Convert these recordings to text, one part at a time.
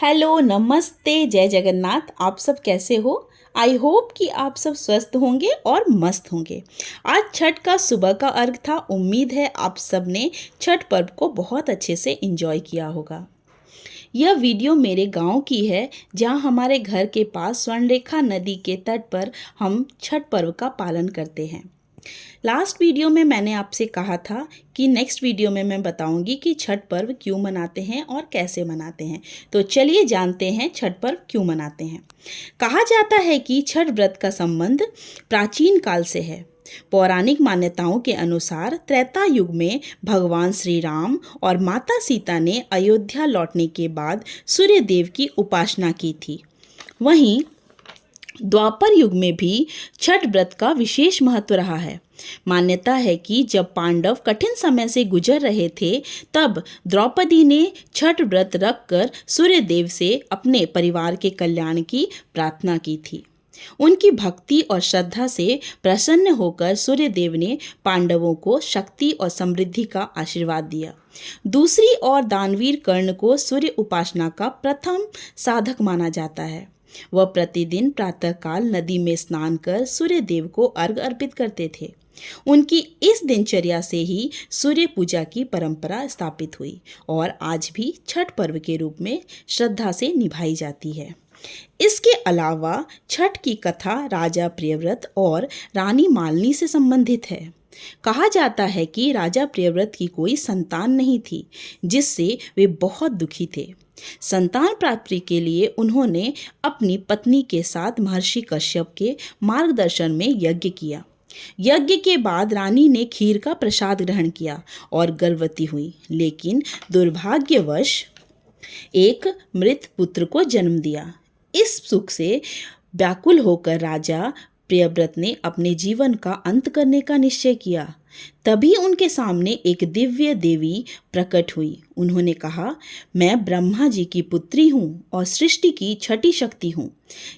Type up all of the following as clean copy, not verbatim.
Hello, नमस्ते, जय जगन्नाथ। आप सब कैसे हो? आई होप कि आप सब स्वस्थ होंगे और मस्त होंगे। आज छठ का सुबह का अर्घ था। उम्मीद है आप सब ने छठ पर्व को बहुत अच्छे से एंजॉय किया होगा। यह वीडियो मेरे गांव की है, जहां हमारे घर के पास स्वर्णरेखा नदी के तट पर हम छठ पर्व का पालन करते हैं। लास्ट वीडियो में मैंने आपसे कहा था कि नेक्स्ट वीडियो में मैं बताऊंगी कि छठ पर्व क्यों मनाते हैं और कैसे मनाते हैं। तो चलिए जानते हैं छठ पर्व क्यों मनाते हैं। कहा जाता है कि छठ व्रत का संबंध प्राचीन काल से है। पौराणिक मान्यताओं के अनुसार त्रेता युग में भगवान श्री राम और माता सीता ने अयोध्या लौटने के बाद सूर्य देव की उपासना की थी। वहीं द्वापर युग में भी छठ व्रत का विशेष महत्व रहा है। मान्यता है कि जब पांडव कठिन समय से गुजर रहे थे, तब द्रौपदी ने छठ व्रत रखकर सूर्य देव से अपने परिवार के कल्याण की प्रार्थना की थी। उनकी भक्ति और श्रद्धा से प्रसन्न होकर सूर्य देव ने पांडवों को शक्ति और समृद्धि का आशीर्वाद दिया। दूसरी ओर दानवीर कर्ण को सूर्य उपासना का प्रथम साधक माना जाता है। वह प्रतिदिन प्रातःकाल नदी में स्नान कर सूर्य देव को अर्घ अर्पित करते थे। उनकी इस दिनचर्या से ही सूर्य पूजा की परंपरा स्थापित हुई और आज भी छठ पर्व के रूप में श्रद्धा से निभाई जाती है। इसके अलावा छठ की कथा राजा प्रियव्रत और रानी मालिनी से संबंधित है। कहा जाता है कि राजा प्रियव्रत की कोई संतान नहीं थी, जिससे वे बहुत दुखी थे। संतान प्राप्ति के लिए उन्होंने अपनी पत्नी के साथ महर्षि कश्यप के मार्गदर्शन में यज्ञ किया। यज्ञ के बाद रानी ने खीर का प्रसाद ग्रहण किया और गर्भवती हुई, लेकिन दुर्भाग्यवश एक मृत पुत्र को जन्म दिया। इस सुख से व्याकुल होकर राजा प्रियव्रत ने अपने जीवन का अंत करने का निश्चय किया। तभी उनके सामने एक दिव्य देवी प्रकट हुई। उन्होंने कहा, मैं ब्रह्मा जी की पुत्री हूँ और सृष्टि की छठी शक्ति हूँ,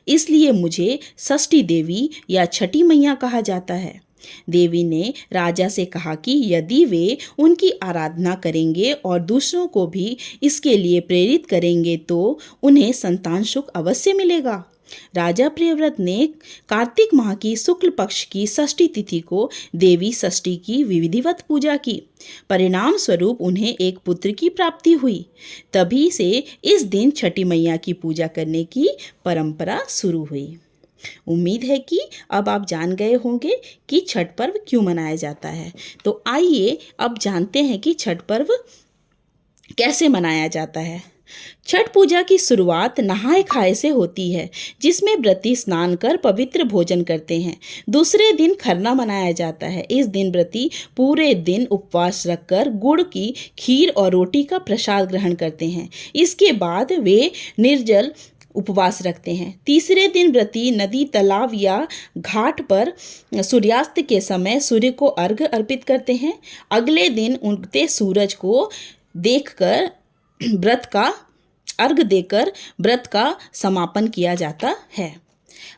इसलिए मुझे षष्ठी देवी या छठी मैया कहा जाता है। देवी ने राजा से कहा कि यदि वे उनकी आराधना करेंगे और दूसरों को भी इसके लिए प्रेरित करेंगे तो उन्हें संतान सुख अवश्य मिलेगा। राजा प्रियव्रत ने कार्तिक माह की शुक्ल पक्ष की षष्ठी तिथि को देवी षष्ठी की विधिवत पूजा की। परिणाम स्वरूप उन्हें एक पुत्र की प्राप्ति हुई। तभी से इस दिन छठी मैया की पूजा करने की परंपरा शुरू हुई। उम्मीद है कि अब आप जान गए होंगे कि छठ पर्व क्यों मनाया जाता है। तो आइए अब जानते हैं कि छठ पर्व कैसे मनाया जाता है। छठ पूजा की शुरुआत नहाय खाए से होती है, जिसमें व्रती स्नान कर पवित्र भोजन करते हैं। दूसरे दिन खरना मनाया जाता है। इस दिन व्रती पूरे दिन उपवास रखकर गुड़ की खीर और रोटी का प्रसाद ग्रहण करते हैं। इसके बाद वे निर्जल उपवास रखते हैं। तीसरे दिन व्रती नदी, तालाब या घाट पर सूर्यास्त के समय सूर्य को अर्घ अर्पित करते हैं। अगले दिन उगते सूरज को देखकर व्रत का अर्घ देकर व्रत का समापन किया जाता है।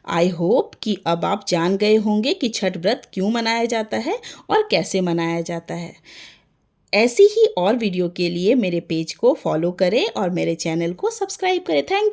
आई होप कि अब आप जान गए होंगे कि छठ व्रत क्यों मनाया जाता है और कैसे मनाया जाता है। ऐसी ही और वीडियो के लिए मेरे पेज को फॉलो करें और मेरे चैनल को सब्सक्राइब करें। Thank you.